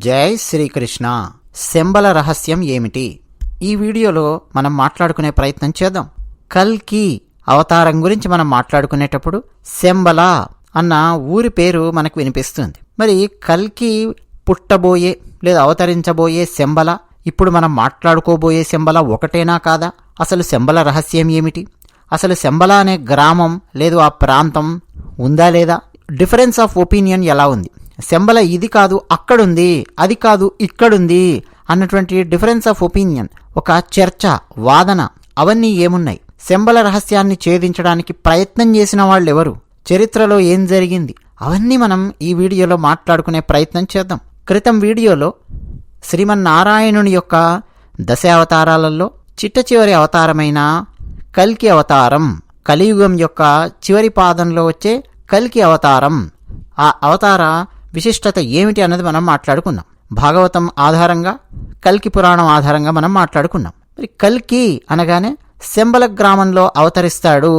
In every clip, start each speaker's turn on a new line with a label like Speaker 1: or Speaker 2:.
Speaker 1: జై శ్రీకృష్ణ. శంబల రహస్యం ఏమిటి? ఈ వీడియోలో మనం మాట్లాడుకునే ప్రయత్నం చేద్దాం. కల్కి అవతారం గురించి మనం మాట్లాడుకునేటప్పుడు శంబల అన్న ఊరి పేరు మనకు వినిపిస్తుంది. మరి కల్కి పుట్టబోయే లేదా అవతరించబోయే శంబల, ఇప్పుడు మనం మాట్లాడుకోబోయే శంబల ఒకటేనా కాదా? అసలు శంబల రహస్యం ఏమిటి? అసలు శంబల అనే గ్రామం లేదు ఆ ప్రాంతం ఉందా లేదా? డిఫరెన్స్ ఆఫ్ ఒపీనియన్ ఎలా ఉంది? శంబల ఇది కాదు అక్కడుంది, అది కాదు ఇక్కడుంది అన్నటువంటి డిఫరెన్స్ ఆఫ్ ఒపీనియన్, ఒక చర్చ, వాదన, అవన్నీ ఏమున్నాయి? శంబల రహస్యాన్ని ఛేదించడానికి ప్రయత్నం చేసిన వాళ్ళు ఎవరు? చరిత్రలో ఏం జరిగింది? అవన్నీ మనం ఈ వీడియోలో మాట్లాడుకునే ప్రయత్నం చేద్దాం. క్రితం వీడియోలో శ్రీమన్నారాయణుని యొక్క దశావతారాలలో చిట్ట చివరి అవతారమైన కల్కి అవతారం, కలియుగం యొక్క చివరి పాదంలో వచ్చే కల్కి అవతారం, ఆ అవతార విశిష్టత ఏమిటి అన్నది మనం మాట్లాడుకున్నాం. భాగవతం ఆధారంగా, కల్కి పురాణం ఆధారంగా మనం మాట్లాడుకున్నాం. మరి కల్కి అనగానే శంబల గ్రామంలో అవతరిస్తాడు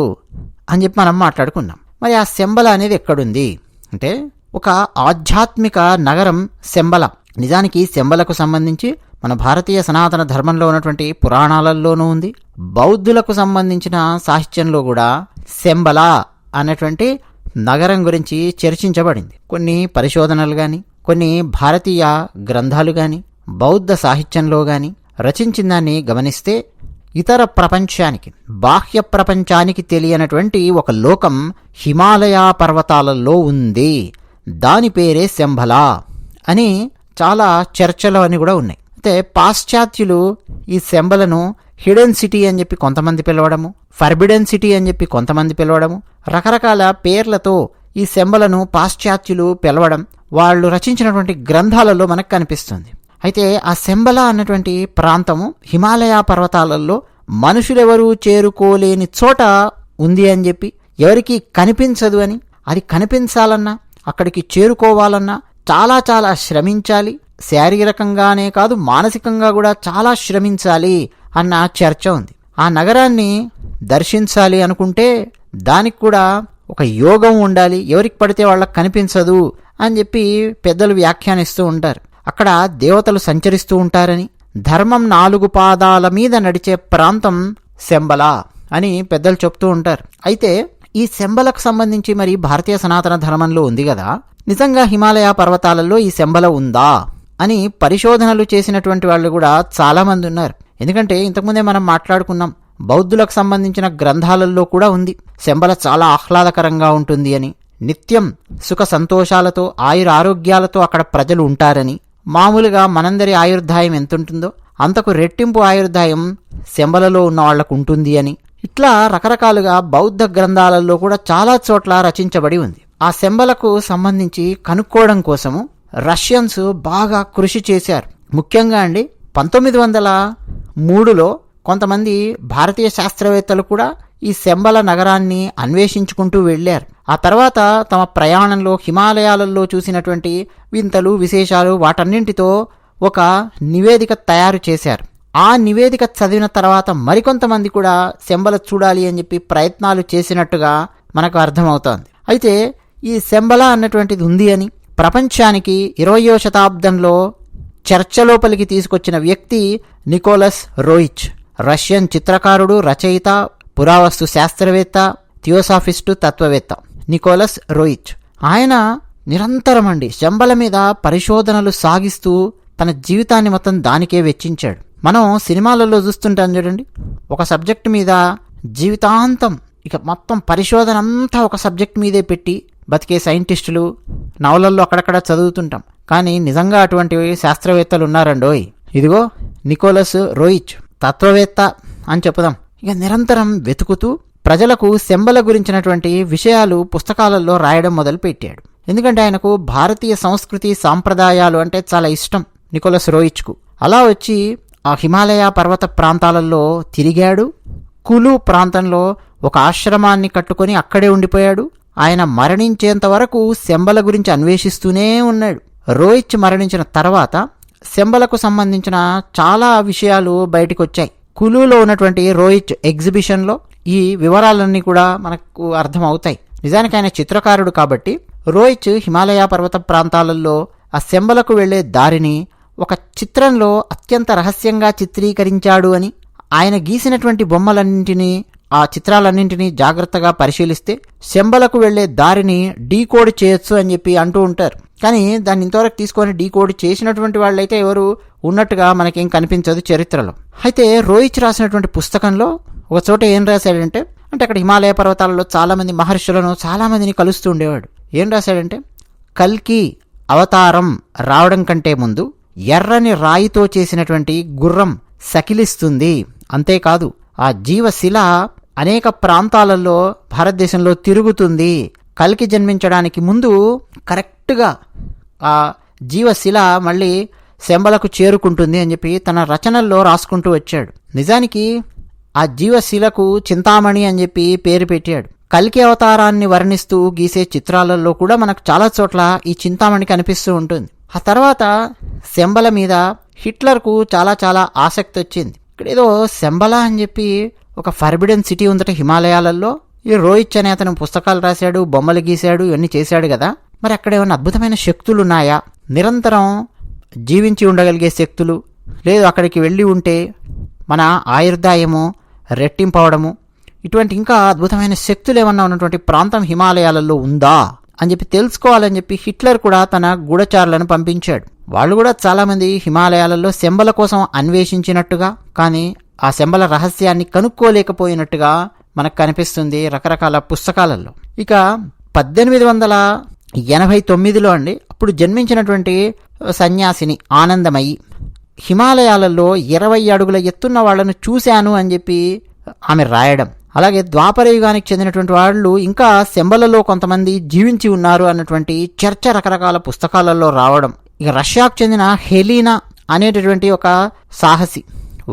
Speaker 1: అని చెప్పి మనం మాట్లాడుకున్నాం. మరి ఆ శంబల అనేది ఎక్కడుంది అంటే, ఒక ఆధ్యాత్మిక నగరం శంబల. నిజానికి శంబలకు సంబంధించి మన భారతీయ సనాతన ధర్మంలో ఉన్నటువంటి పురాణాలలోనూ ఉంది, బౌద్ధులకు సంబంధించిన సాహిత్యంలో కూడా శంబల అనేటువంటి నగరం గురించి చర్చించబడింది. కొన్ని పరిశోధనలు కానీ, కొన్ని భారతీయ గ్రంథాలు కానీ, బౌద్ధ సాహిత్యంలో కానీ రచించిన దాన్ని గమనిస్తే ఇతర ప్రపంచానికి, బాహ్య ప్రపంచానికి తెలియనటువంటి ఒక లోకం హిమాలయ పర్వతాలలో ఉంది. దాని పేరే శంబల అని చాలా చర్చలు అని కూడా ఉన్నాయి. అయితే పాశ్చాత్యులు ఈ శంబలను హిడెన్ సిటీ అని చెప్పి కొంతమంది పిలవడము, ఫర్బిడెన్ సిటీ అని చెప్పి కొంతమంది పిలవడము, రకరకాల పేర్లతో ఈ శంబలను పాశ్చాత్యులు పిలవడం వాళ్ళు రచించినటువంటి గ్రంథాలలో మనకు కనిపిస్తుంది. అయితే ఆ శంబల అన్నటువంటి ప్రాంతము హిమాలయ పర్వతాలలో మనుషులెవరూ చేరుకోలేని చోట ఉంది అని చెప్పి, ఎవరికి కనిపించదు అని, అది కనిపించాలన్నా, అక్కడికి చేరుకోవాలన్నా చాలా చాలా శ్రమించాలి, శారీరకంగానే కాదు మానసికంగా కూడా చాలా శ్రమించాలి అన్న చర్చ ఉంది. ఆ నగరాన్ని దర్శించాలి అనుకుంటే దానికి కూడా ఒక యోగం ఉండాలి, ఎవరికి పడితే వాళ్ళకి కనిపించదు అని చెప్పి పెద్దలు వ్యాఖ్యానిస్తూ ఉంటారు. అక్కడ దేవతలు సంచరిస్తూ ఉంటారని, ధర్మం 4 పాదాల మీద నడిచే ప్రాంతం శంబల అని పెద్దలు చెప్తూ ఉంటారు. అయితే ఈ శంబలకు సంబంధించి మరి భారతీయ సనాతన ధర్మంలో ఉంది కదా, నిజంగా హిమాలయ పర్వతాలలో ఈ శంబల ఉందా అని పరిశోధనలు చేసినటువంటి వాళ్ళు కూడా చాలామంది ఉన్నారు. ఎందుకంటే ఇంతకుముందే మనం మాట్లాడుకున్నాం, బౌద్ధులకు సంబంధించిన గ్రంథాలలో కూడా ఉంది శంబల చాలా ఆహ్లాదకరంగా ఉంటుంది అని, నిత్యం సుఖ సంతోషాలతో ఆయుర ఆరోగ్యాలతో అక్కడ ప్రజలు ఉంటారని, మామూలుగా మనందరి ఆయుర్దాయం ఎంతుంటుందో అంతకు రెట్టింపు ఆయుర్దాయం శంబలలో ఉన్న వాళ్లకు ఉంటుంది అని, ఇట్లా రకరకాలుగా బౌద్ధ గ్రంథాలలో కూడా చాలా చోట్ల రచించబడి ఉంది. ఆ శంబలకు సంబంధించి కనుక్కోవడం కోసము రష్యన్స్ బాగా కృషి చేశారు. ముఖ్యంగా 1903లో కొంతమంది భారతీయ శాస్త్రవేత్తలు కూడా ఈ శంబల నగరాన్ని అన్వేషించుకుంటూ వెళ్ళారు. ఆ తర్వాత తమ ప్రయాణంలో హిమాలయాలలో చూసినటువంటి వింతలు, విశేషాలు, వాటన్నింటితో ఒక నివేదిక తయారు చేశారు. ఆ నివేదిక చదివిన తర్వాత మరికొంతమంది కూడా శంబల చూడాలి అని చెప్పి ప్రయత్నాలు చేసినట్టుగా మనకు అర్థమవుతోంది. అయితే ఈ శంబల అన్నటువంటిది ఉంది అని ప్రపంచానికి 20వ శతాబ్దంలో చర్చలోపలికి తీసుకొచ్చిన వ్యక్తి నికోలస్ రోయిచ్. రష్యన్ చిత్రకారుడు, రచయిత, పురావస్తు శాస్త్రవేత్త, థియోసాఫిస్టు, తత్వవేత్త నికోలస్ రోయిచ్. ఆయన నిరంతరం శంబల మీద పరిశోధనలు సాగిస్తూ తన జీవితాన్ని మొత్తం దానికే వెచ్చించాడు. మనం సినిమాలలో చూస్తుంటాం చూడండి, ఒక సబ్జెక్టు మీద జీవితాంతం ఇక మొత్తం పరిశోధన అంతా ఒక సబ్జెక్ట్ మీదే పెట్టి బతికే సైంటిస్టులు నవలల్లో అక్కడక్కడ చదువుతుంటాం. కానీ నిజంగా అటువంటి శాస్త్రవేత్తలు ఉన్నారండోయ్. ఇదిగో నికోలస్ రోయిచ్ తత్వవేత్త అని చెప్పుదాం. ఇక నిరంతరం వెతుకుతూ ప్రజలకు శంబల గురించినటువంటి విషయాలు పుస్తకాలలో రాయడం మొదలుపెట్టాడు. ఎందుకంటే ఆయనకు భారతీయ సంస్కృతి సాంప్రదాయాలు అంటే చాలా ఇష్టం నికోలస్ రోయిచ్కు. అలా వచ్చి ఆ హిమాలయ పర్వత ప్రాంతాలలో తిరిగాడు. కులు ప్రాంతంలో ఒక ఆశ్రమాన్ని కట్టుకొని అక్కడే ఉండిపోయాడు. ఆయన మరణించేంత వరకు శంబల గురించి అన్వేషిస్తూనే ఉన్నాడు. రోయిచ్ మరణించిన తర్వాత శంబలకు సంబంధించిన చాలా విషయాలు బయటకు వచ్చాయి. కులులో ఉన్నటువంటి రోయిచ్ ఎగ్జిబిషన్లో ఈ వివరాలన్నీ కూడా మనకు అర్థమవుతాయి. నిజానికి ఆయన చిత్రకారుడు కాబట్టి రోయిచ్ హిమాలయ పర్వత ప్రాంతాలలో ఆ శంబలకు వెళ్లే దారిని ఒక చిత్రంలో అత్యంత రహస్యంగా చిత్రీకరించాడు అని, ఆయన గీసినటువంటి బొమ్మలన్నింటినీ, ఆ చిత్రాలన్నింటినీ జాగ్రత్తగా పరిశీలిస్తే శంబలకు వెళ్లే దారిని డీకోడ్ చేయొచ్చు అని చెప్పి అంటూ ఉంటారు. కానీ దాన్ని ఇంతవరకు తీసుకొని డీకోడ్ చేసినటువంటి వాళ్ళైతే ఎవరు ఉన్నట్టుగా మనకేం కనిపించదు చరిత్రలో. అయితే రోయిచ్ రాసినటువంటి పుస్తకంలో ఒక చోట ఏం రాశాడంటే, అంటే అక్కడ హిమాలయ పర్వతాలలో చాలామంది మహర్షులను, చాలామందిని కలుస్తూ ఉండేవాడు. ఏం రాశాడంటే, కల్కి అవతారం రావడం కంటే ముందు ఎర్రని రాయితో చేసినటువంటి గుర్రం సకిలిస్తుంది, అంతేకాదు ఆ జీవశిల అనేక ప్రాంతాలలో భారతదేశంలో తిరుగుతుంది, కల్కి జన్మించడానికి ముందు కరెక్ట్గా ఆ జీవశిల మళ్ళీ శంబలకు చేరుకుంటుంది అని చెప్పి తన రచనల్లో రాసుకుంటూ వచ్చాడు. నిజానికి ఆ జీవశిలకు చింతామణి అని చెప్పి పేరు పెట్టాడు. కల్కి అవతారాన్ని వర్ణిస్తూ గీసే చిత్రాలలో కూడా మనకు చాలా చోట్ల ఈ చింతామణి కనిపిస్తూ ఉంటుంది. ఆ తర్వాత శంబల మీద హిట్లర్కు చాలా చాలా ఆసక్తి వచ్చింది. ఇక్కడ ఏదో శంబల అని చెప్పి ఒక ఫర్బిడెన్ సిటీ ఉందట హిమాలయాలలో. ఈ రోయిచ్ అనే అతను పుస్తకాలు రాశాడు, బొమ్మలు గీశాడు, ఇవన్నీ చేశాడు కదా, మరి అక్కడ ఏమైనా అద్భుతమైన శక్తులు ఉన్నాయా, నిరంతరం జీవించి ఉండగలిగే శక్తులు, లేదు అక్కడికి వెళ్ళి ఉంటే మన ఆయుర్దాయము రెట్టింపవడము, ఇటువంటి ఇంకా అద్భుతమైన శక్తులు ఏమన్నా ఉన్నటువంటి ప్రాంతం హిమాలయాలలో ఉందా అని చెప్పి తెలుసుకోవాలని చెప్పి హిట్లర్ కూడా తన గూఢచారులను పంపించాడు. వాళ్ళు కూడా చాలామంది హిమాలయాలలో శంబల కోసం అన్వేషించినట్టుగా, కానీ ఆ శంబల రహస్యాన్ని కనుక్కోలేకపోయినట్టుగా మనకు కనిపిస్తుంది రకరకాల పుస్తకాలలో. ఇక 1889లో అండి, అప్పుడు జన్మించినటువంటి సన్యాసిని ఆనందమయి హిమాలయాలలో 20 అడుగుల ఎత్తున్న వాళ్లను చూశాను అని చెప్పి ఆమె రాయడం, అలాగే ద్వాపర యుగానికి చెందినటువంటి వాళ్ళు ఇంకా శంబలలో కొంతమంది జీవించి ఉన్నారు అన్నటువంటి చర్చ రకరకాల పుస్తకాలలో రావడం. ఇక రష్యాకు చెందిన హెలీనా అనేటటువంటి ఒక సాహసి,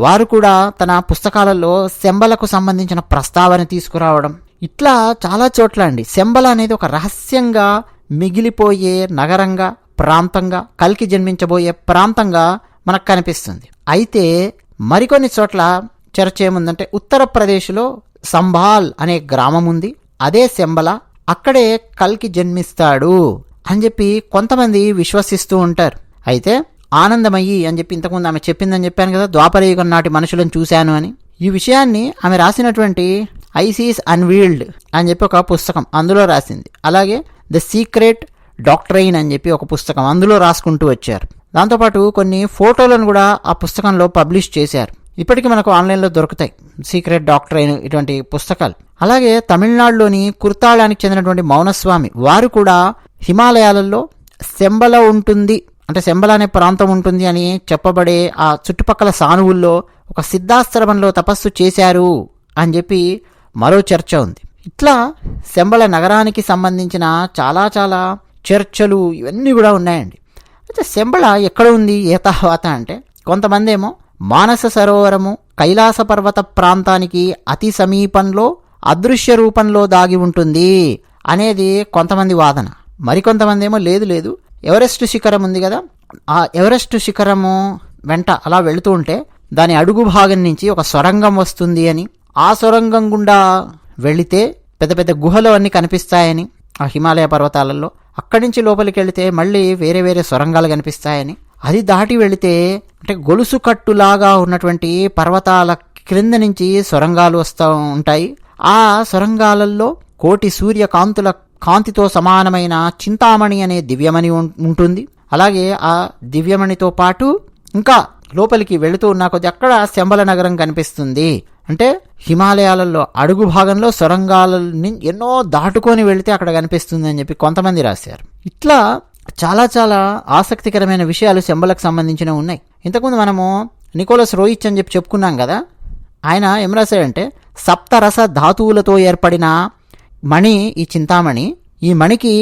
Speaker 1: వారు కూడా తన పుస్తకాలలో శంబలకు సంబంధించిన ప్రస్తావన తీసుకురావడం, ఇట్లా చాలా చోట్ల అండి శంబల అనేది ఒక రహస్యంగా మిగిలిపోయే నగరంగా, ప్రాంతంగా, కల్కి జన్మించబోయే ప్రాంతంగా మనకు కనిపిస్తుంది. అయితే మరికొన్ని చోట్ల చర్చ ఏముందంటే, ఉత్తరప్రదేశ్లో సంభాల్ అనే గ్రామం ఉంది, అదే శంబల, అక్కడే కల్కి జన్మిస్తాడు అని చెప్పి కొంతమంది విశ్వసిస్తూ ఉంటారు. అయితే ఆనందమయ్యి అని చెప్పి ఇంతకుముందు ఆమె చెప్పిందని చెప్పాను కదా, ద్వాపరయుగం నాటి మనుషులను చూశాను అని. ఈ విషయాన్ని ఆమె రాసినటువంటి ఐసిస్ అన్వీల్డ్ అని చెప్పి ఒక పుస్తకం అందులో రాసింది. అలాగే ద సీక్రెట్ డాక్ట్రైన్ అని చెప్పి ఒక పుస్తకం అందులో రాసుకుంటూ వచ్చారు. దాంతోపాటు కొన్ని ఫోటోలను కూడా ఆ పుస్తకంలో పబ్లిష్ చేశారు. ఇప్పటికీ మనకు ఆన్లైన్లో దొరుకుతాయి సీక్రెట్ డాక్ట్రైన్ ఇటువంటి పుస్తకాలు. అలాగే తమిళనాడులోని కుర్తాళానికి చెందినటువంటి మౌనస్వామి వారు కూడా హిమాలయాలలో శంబల ఉంటుంది, అంటే శంబల అనే ప్రాంతం ఉంటుంది అని చెప్పబడే ఆ చుట్టుపక్కల సానువుల్లో ఒక సిద్ధాశ్రమంలో తపస్సు చేశారు అని చెప్పి మరో చర్చ ఉంది. ఇట్లా శంబల నగరానికి సంబంధించిన చాలా చాలా చర్చలు ఇవన్నీ కూడా ఉన్నాయండి. అయితే శంబల ఎక్కడ ఉంది ఏ తర్వాత అంటే, కొంతమంది ఏమో మానస సరోవరము కైలాస పర్వత ప్రాంతానికి అతి సమీపంలో అదృశ్య రూపంలో దాగి ఉంటుంది అనేది కొంతమంది వాదన. మరికొంతమంది ఏమో లేదు ఎవరెస్ట్ శిఖరం ఉంది కదా, ఆ ఎవరెస్ట్ శిఖరము వెంట అలా వెళుతూ ఉంటే దాని అడుగు భాగం నుంచి ఒక సొరంగం వస్తుంది అని, ఆ సొరంగం గుండా వెళితే పెద్ద పెద్ద గుహలు అన్నీ కనిపిస్తాయని ఆ హిమాలయ పర్వతాలలో, అక్కడి నుంచి లోపలికి వెళితే మళ్ళీ వేరే వేరే సొరంగాలు కనిపిస్తాయని, అది దాటి వెళితే అంటే గొలుసు కట్టులాగా ఉన్నటువంటి పర్వతాల క్రింద నుంచి సొరంగాలు వస్తూ ఉంటాయి. ఆ సొరంగాలలో కోటి సూర్యకాంతుల కాంతితో సమానమైన చింతామణి అనే దివ్యమణి ఉంటుంది. అలాగే ఆ దివ్యమణితో పాటు ఇంకా లోపలికి వెళుతూ ఉన్న కొద్ది అక్కడ శంబల నగరం కనిపిస్తుంది. అంటే హిమాలయాలలో అడుగు భాగంలో సొరంగాలని ఎన్నో దాటుకొని వెళితే అక్కడ కనిపిస్తుంది అని చెప్పి కొంతమంది రాశారు. ఇట్లా చాలా చాలా ఆసక్తికరమైన విషయాలు శంబలకు సంబంధించినవి ఉన్నాయి. ఇంతకుముందు మనము నికోలస్ రోయిచ్ అని చెప్పి చెప్పుకున్నాం కదా, ఆయన ఏం రాశాడంటే, సప్తరస ధాతువులతో ఏర్పడిన మణి ఈ చింతామణి. ఈ మణికి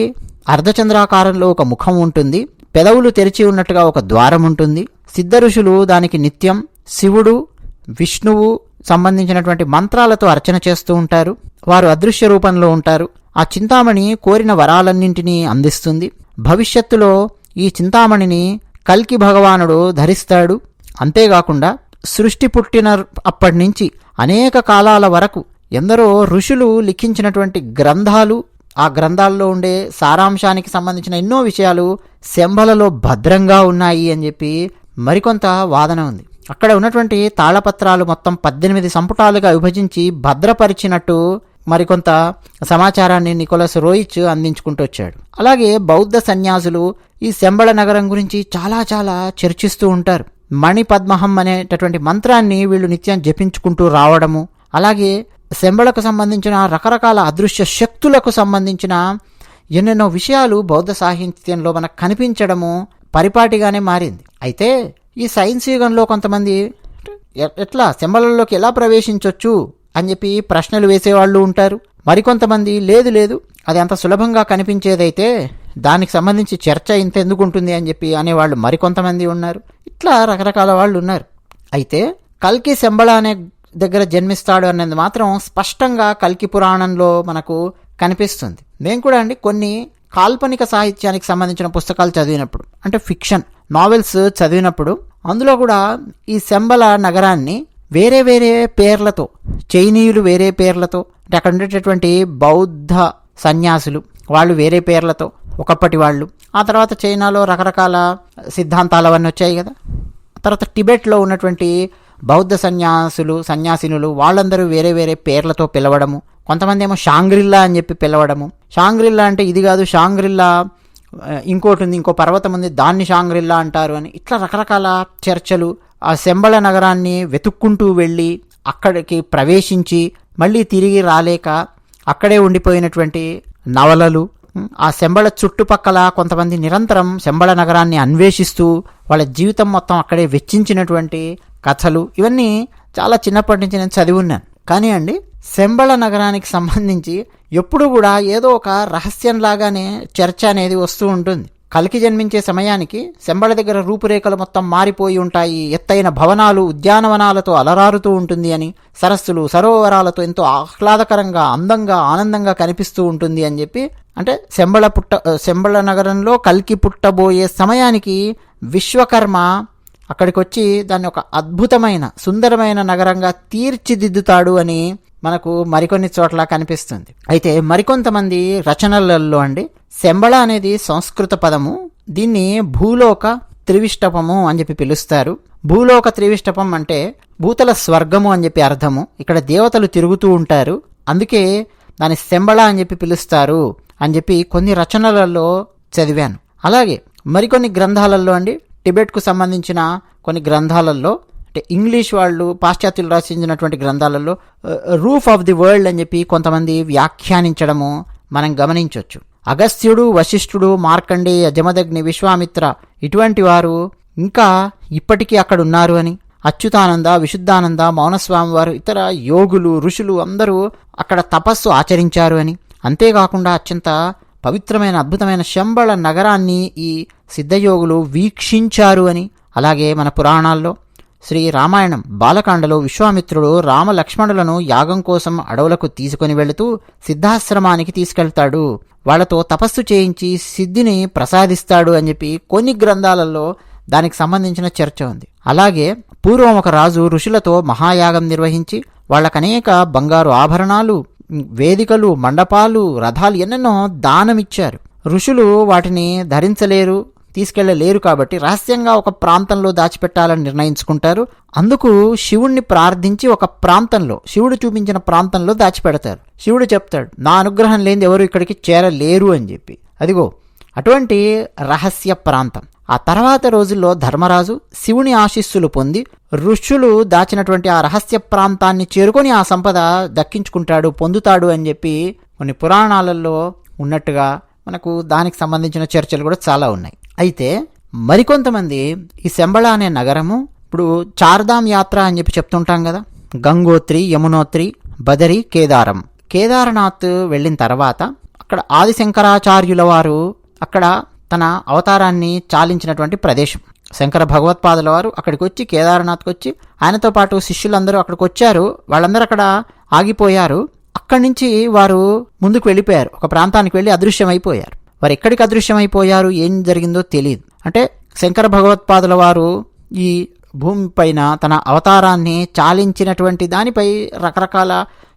Speaker 1: అర్ధచంద్రాకారంలో ఒక ముఖం ఉంటుంది, పెదవులు తెరిచి ఉన్నట్టుగా ఒక ద్వారం ఉంటుంది. సిద్ధ ఋషులు దానికి నిత్యం శివుడు, విష్ణువు సంబంధించినటువంటి మంత్రాలతో అర్చన చేస్తూ ఉంటారు. వారు అదృశ్య రూపంలో ఉంటారు. ఆ చింతామణి కోరిన వరాలన్నింటినీ అందిస్తుంది. భవిష్యత్తులో ఈ చింతామణిని కల్కి భగవానుడు ధరిస్తాడు. అంతేకాకుండా సృష్టి పుట్టిన అప్పటి నుంచి అనేక కాలాల వరకు ఎందరో ఋషులు లిఖించినటువంటి గ్రంథాలు, ఆ గ్రంథాల్లో ఉండే సారాంశానికి సంబంధించిన ఎన్నో విషయాలు శంబలలో భద్రంగా ఉన్నాయి అని చెప్పి మరికొంత వాదన ఉంది. అక్కడ ఉన్నటువంటి తాళపత్రాలు మొత్తం 18 సంపుటాలుగా విభజించి భద్రపరిచినట్టు మరికొంత సమాచారాన్ని నికోలస్ రోయిచ్ అందించుకుంటూ వచ్చాడు. అలాగే బౌద్ధ సన్యాసులు ఈ శంబళ నగరం గురించి చాలా చాలా చర్చిస్తూ ఉంటారు. మణిపద్మహం అనేటటువంటి మంత్రాన్ని వీళ్ళు నిత్యం జపించుకుంటూ రావడము, అలాగే శంబళకు సంబంధించిన రకరకాల అదృశ్య శక్తులకు సంబంధించిన ఎన్నెన్నో విషయాలు బౌద్ధ సాహిత్యంలో మనకు కనిపించడము పరిపాటిగానే మారింది. అయితే ఈ సైన్స్ యుగంలో కొంతమంది ఎట్లా శంబళలోకి ఎలా ప్రవేశించవచ్చు అని చెప్పి ప్రశ్నలు వేసేవాళ్ళు ఉంటారు. మరికొంతమంది లేదు అది అంత సులభంగా కనిపించేదైతే దానికి సంబంధించి చర్చ ఇంత ఎందుకు ఉంటుంది అని చెప్పి అనేవాళ్ళు మరికొంతమంది ఉన్నారు. ఇట్లా రకరకాల వాళ్ళు ఉన్నారు. అయితే కల్కి శంబళ అనే దగ్గర జన్మిస్తాడు అనేది మాత్రం స్పష్టంగా కల్కి పురాణంలో మనకు కనిపిస్తుంది. నేను కూడా కొన్ని కాల్పనిక సాహిత్యానికి సంబంధించిన పుస్తకాలు చదివినప్పుడు, అంటే ఫిక్షన్ నావెల్స్ చదివినప్పుడు, అందులో కూడా ఈ శంబళ నగరాన్ని వేరే వేరే పేర్లతో, చైనీయులు వేరే పేర్లతో, అంటే అక్కడ ఉండేటటువంటి బౌద్ధ సన్యాసులు వాళ్ళు వేరే పేర్లతో ఒకప్పటి వాళ్ళు, ఆ తర్వాత చైనాలో రకరకాల సిద్ధాంతాలు అవన్నీ వచ్చాయి కదా, తర్వాత టిబెట్లో ఉన్నటువంటి బౌద్ధ సన్యాసినులు వాళ్ళందరూ వేరే వేరే పేర్లతో పిలవడము, కొంతమంది ఏమో షాంగ్రిల్లా అని చెప్పి పిలవడము. షాంగ్రిల్లా అంటే ఇది కాదు, షాంగ్రిల్లా ఇంకోటి ఉంది, ఇంకో పర్వతం ఉంది, దాన్ని షాంగ్రిల్లా అంటారు అని ఇట్లా రకరకాల చర్చలు. ఆ శంబళ నగరాన్ని వెతుక్కుంటూ వెళ్ళి అక్కడికి ప్రవేశించి మళ్ళీ తిరిగి రాలేక అక్కడే ఉండిపోయినటువంటి నవలలు, ఆ శంబళ చుట్టుపక్కల కొంతమంది నిరంతరం శంబళ నగరాన్ని అన్వేషిస్తూ వాళ్ళ జీవితం మొత్తం అక్కడే వెచ్చించినటువంటి కథలు, ఇవన్నీ చాలా చిన్నప్పటి నుంచి నేను చదివి ఉన్నాను. కానీ శంబళ నగరానికి సంబంధించి ఎప్పుడు కూడా ఏదో ఒక రహస్యంలాగానే చర్చ అనేది వస్తూ ఉంటుంది. కల్కి జన్మించే సమయానికి శంబళ దగ్గర రూపురేఖలు మొత్తం మారిపోయి ఉంటాయి, ఎత్తైన భవనాలు ఉద్యానవనాలతో అలరారుతూ ఉంటుంది అని, సరస్సులు సరోవరాలతో ఎంతో ఆహ్లాదకరంగా అందంగా ఆనందంగా కనిపిస్తూ ఉంటుంది అని చెప్పి, అంటే శంబళ నగరంలో కల్కి పుట్టబోయే సమయానికి విశ్వకర్మ అక్కడికి వచ్చి దాన్ని ఒక అద్భుతమైన సుందరమైన నగరంగా తీర్చిదిద్దుతాడు అని మనకు మరికొన్ని చోట్ల కనిపిస్తుంది. అయితే మరికొంతమంది రచనలలో శంబళ అనేది సంస్కృత పదము, దీన్ని భూలోక త్రివిష్టపము అని చెప్పి పిలుస్తారు. భూలోక త్రివిష్టపం అంటే భూతల స్వర్గము అని చెప్పి అర్థము. ఇక్కడ దేవతలు తిరుగుతూ ఉంటారు, అందుకే దాన్ని శంబళ అని చెప్పి పిలుస్తారు అని చెప్పి కొన్ని రచనలలో చదివాను. అలాగే మరికొన్ని గ్రంథాలలో టిబెట్కు సంబంధించిన కొన్ని గ్రంథాలలో, అంటే ఇంగ్లీష్ వాళ్ళు పాశ్చాత్యులు రచించినటువంటి గ్రంథాలలో రూఫ్ ఆఫ్ ది వరల్డ్ అని చెప్పి కొంతమంది వ్యాఖ్యానించడము మనం గమనించవచ్చు. అగస్త్యుడు, వశిష్ఠుడు, మార్కండేయ, జమదగ్ని, విశ్వామిత్ర ఇటువంటి వారు ఇంకా ఇప్పటికీ అక్కడ ఉన్నారు అని, అచ్యుతానంద, విశుద్ధానంద, మౌనస్వామి వారు, ఇతర యోగులు, ఋషులు అందరూ అక్కడ తపస్సు ఆచరించారు అని, అంతేకాకుండా అత్యంత పవిత్రమైన అద్భుతమైన శంబళ నగరాన్ని ఈ సిద్ధయోగులు వీక్షించారు అని, అలాగే మన పురాణాల్లో శ్రీ రామాయణం బాలకాండలో విశ్వామిత్రుడు రామలక్ష్మణులను యాగం కోసం అడవులకు తీసుకుని వెళుతూ సిద్ధాశ్రమానికి తీసుకెళ్తాడు, వాళ్లతో తపస్సు చేయించి సిద్ధిని ప్రసాదిస్తాడు అని చెప్పి కొన్ని గ్రంథాలలో దానికి సంబంధించిన చర్చ ఉంది. అలాగే పూర్వం ఒక రాజు ఋషులతో మహాయాగం నిర్వహించి వాళ్ళకనేక బంగారు ఆభరణాలు, వేదికలు, మండపాలు, రథాలు ఎన్నెన్నో దానమిచ్చారు. ఋషులు వాటిని ధరించలేరు, తీసుకెళ్లలేరు కాబట్టి రహస్యంగా ఒక ప్రాంతంలో దాచిపెట్టాలని నిర్ణయించుకుంటారు. అందుకు శివుణ్ణి ప్రార్థించి ఒక ప్రాంతంలో, శివుడు చూపించిన ప్రాంతంలో దాచిపెడతారు. శివుడు చెప్తాడు, నా అనుగ్రహం లేని ఎవరు ఇక్కడికి చేరలేరు అని చెప్పి. అదిగో అటువంటి రహస్య ప్రాంతం. ఆ తర్వాత రోజుల్లో ధర్మరాజు శివుని ఆశీస్సులు పొంది ఋషులు దాచినటువంటి ఆ రహస్య ప్రాంతాన్ని చేరుకొని ఆ సంపద దక్కించుకుంటాడు, పొందుతాడు అని చెప్పి కొన్ని పురాణాలలో ఉన్నట్టుగా మనకు దానికి సంబంధించిన చర్చలు కూడా చాలా ఉన్నాయి. అయితే మరికొంతమంది ఈ శంబళ అనే నగరము, ఇప్పుడు చార్ధామ్ యాత్ర అని చెప్పి చెప్తుంటాం కదా, గంగోత్రి, యమునోత్రి, బదరి, కేదారనాథ్ వెళ్ళిన తర్వాత అక్కడ ఆదిశంకరాచార్యుల వారు అక్కడ తన అవతారాన్ని చాలించినటువంటి ప్రదేశం. శంకర భగవత్పాదుల వారు అక్కడికి వచ్చి కేదారనాథ్కి వచ్చి ఆయనతో పాటు శిష్యులందరూ అక్కడికి వచ్చారు. వాళ్ళందరూ అక్కడ ఆగిపోయారు. అక్కడి నుంచి వారు ముందుకు వెళ్ళిపోయారు, ఒక ప్రాంతానికి వెళ్ళి అదృశ్యమైపోయారు. వారు ఎక్కడికి అదృశ్యమైపోయారు, ఏం జరిగిందో తెలియదు. అంటే శంకర భగవత్పాదుల వారు ఈ భూమిపైన తన అవతారాన్ని చాలించినటువంటి దానిపై రకరకాల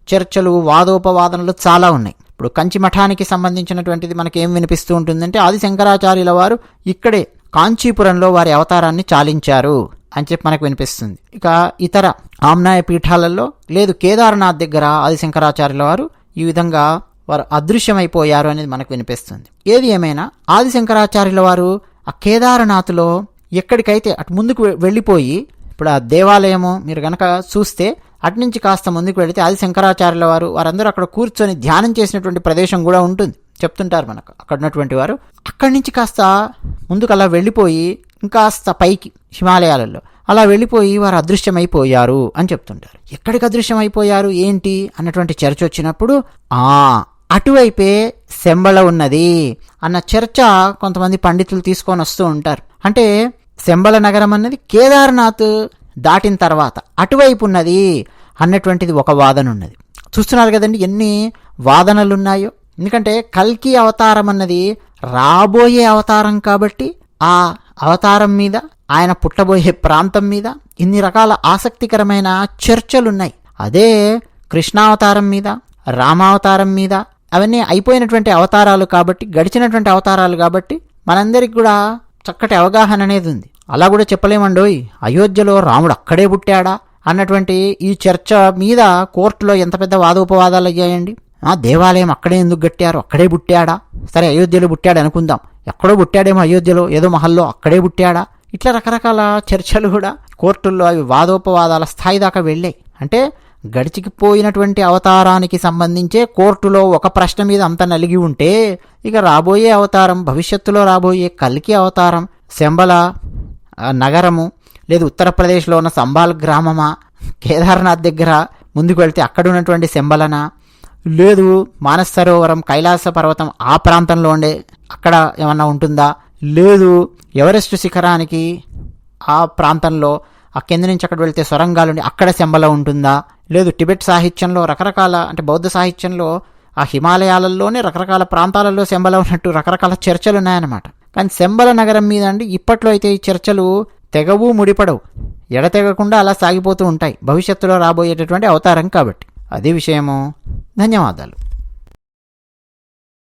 Speaker 1: చర్చలు, వాదోపవాదనలు చాలా ఉన్నాయి. ఇప్పుడు కంచి మఠానికి సంబంధించినటువంటిది మనకేం వినిపిస్తూ ఉంటుందంటే ఆది శంకరాచార్యుల వారు ఇక్కడే కాంచీపురంలో వారి అవతారాన్ని చాలించారు అని చెప్పి మనకు వినిపిస్తుంది. ఇక ఇతర ఆమ్నాయ పీఠాలలో లేదు కేదార్నాథ్ దగ్గర ఆది శంకరాచార్యుల వారు ఈ విధంగా వారు అదృశ్యమైపోయారు అనేది మనకు వినిపిస్తుంది. ఏది ఏమైనా ఆది శంకరాచార్యుల వారు ఆ కేదార్నాథ్లో ఎక్కడికైతే అటు ముందుకు వెళ్ళిపోయి, ఇప్పుడు ఆ దేవాలయము మీరు గనక చూస్తే అటు నుంచి కాస్త ముందుకు వెళితే ఆది శంకరాచార్యుల వారు వారందరూ అక్కడ కూర్చొని ధ్యానం చేసినటువంటి ప్రదేశం కూడా ఉంటుంది, చెప్తుంటారు మనకు అక్కడ ఉన్నటువంటి వారు. అక్కడి నుంచి కాస్త ముందుకు అలా వెళ్ళిపోయి ఇంకాస్త పైకి హిమాలయాలలో అలా వెళ్ళిపోయి వారు అదృశ్యమైపోయారు అని చెప్తుంటారు. ఎక్కడికి అదృశ్యమైపోయారు ఏంటి అన్నటువంటి చర్చ వచ్చినప్పుడు అటువైపే శంబళ ఉన్నది అన్న చర్చ కొంతమంది పండితులు తీసుకొని వస్తూ ఉంటారు. అంటే శంబళ నగరం అన్నది కేదార్నాథ్ దాటిన తర్వాత అటువైపు ఉన్నది అన్నటువంటిది ఒక వాదన ఉన్నది. చూస్తున్నారు కదండి ఎన్ని వాదనలు ఉన్నాయో. ఎందుకంటే కల్కి అవతారం అన్నది రాబోయే అవతారం కాబట్టి ఆ అవతారం మీద, ఆయన పుట్టబోయే ప్రాంతం మీద ఇన్ని రకాల ఆసక్తికరమైన చర్చలున్నాయి. అదే కృష్ణావతారం మీద, రామావతారం మీద అవన్నీ అయిపోయినటువంటి అవతారాలు కాబట్టి, గడిచినటువంటి అవతారాలు కాబట్టి మనందరికి కూడా చక్కటి అవగాహన అనేది ఉంది. అలా కూడా చెప్పలేమండోయ్ అయోధ్యలో రాముడు అక్కడే పుట్టాడా అన్నటువంటి ఈ చర్చ మీద కోర్టులో ఎంత పెద్ద వాదోపవాదాలు అయ్యాయండి. దేవాలయం అక్కడే ఎందుకు కట్టారు, అక్కడే పుట్టాడా, సరే అయోధ్యలో పుట్టాడు అనుకుందాం, ఎక్కడో పుట్టాడేమో అయోధ్యలో ఏదో మహల్లో అక్కడే పుట్టాడా, ఇట్లా రకరకాల చర్చలు కూడా కోర్టుల్లో అవి వాదోపవాదాల స్థాయి దాకా వెళ్ళాయి. అంటే గడిచిపోయినటువంటి అవతారానికి సంబంధించే కోర్టులో ఒక ప్రశ్న మీద అంత నలిగి ఉంటే ఇక రాబోయే అవతారం, భవిష్యత్తులో రాబోయే కల్కి అవతారం శంబళ నగరము లేదు ఉత్తరప్రదేశ్లో ఉన్న సంబాల్ గ్రామమా, కేదార్నాథ్ దగ్గర ముందుకు వెళ్తే అక్కడ ఉన్నటువంటి శంబళన, లేదు మానస సరోవరం కైలాస పర్వతం ఆ ప్రాంతంలో ఉండే అక్కడ ఏమన్నా ఉంటుందా, లేదు ఎవరెస్ట్ శిఖరానికి ఆ ప్రాంతంలో ఆ కింద నుంచి అక్కడ వెళ్తే సొరంగాలుండి అక్కడ శంబళ ఉంటుందా, లేదు టిబెట్ సాహిత్యంలో రకరకాల అంటే బౌద్ధ సాహిత్యంలో ఆ హిమాలయాలలోనే రకరకాల ప్రాంతాలలో శంబళ ఉన్నట్టు రకరకాల చర్చలు ఉన్నాయన్నమాట. కానీ శంబళ నగరం మీద అండి ఇప్పట్లో అయితే ఈ చర్చలు తెగవు ముడిపడవు, ఎడతెగకుండా అలా సాగిపోతూ ఉంటాయి భవిష్యత్తులో రాబోయేటటువంటి అవతారం కాబట్టి. అదే విషయము. ధన్యవాదాలు.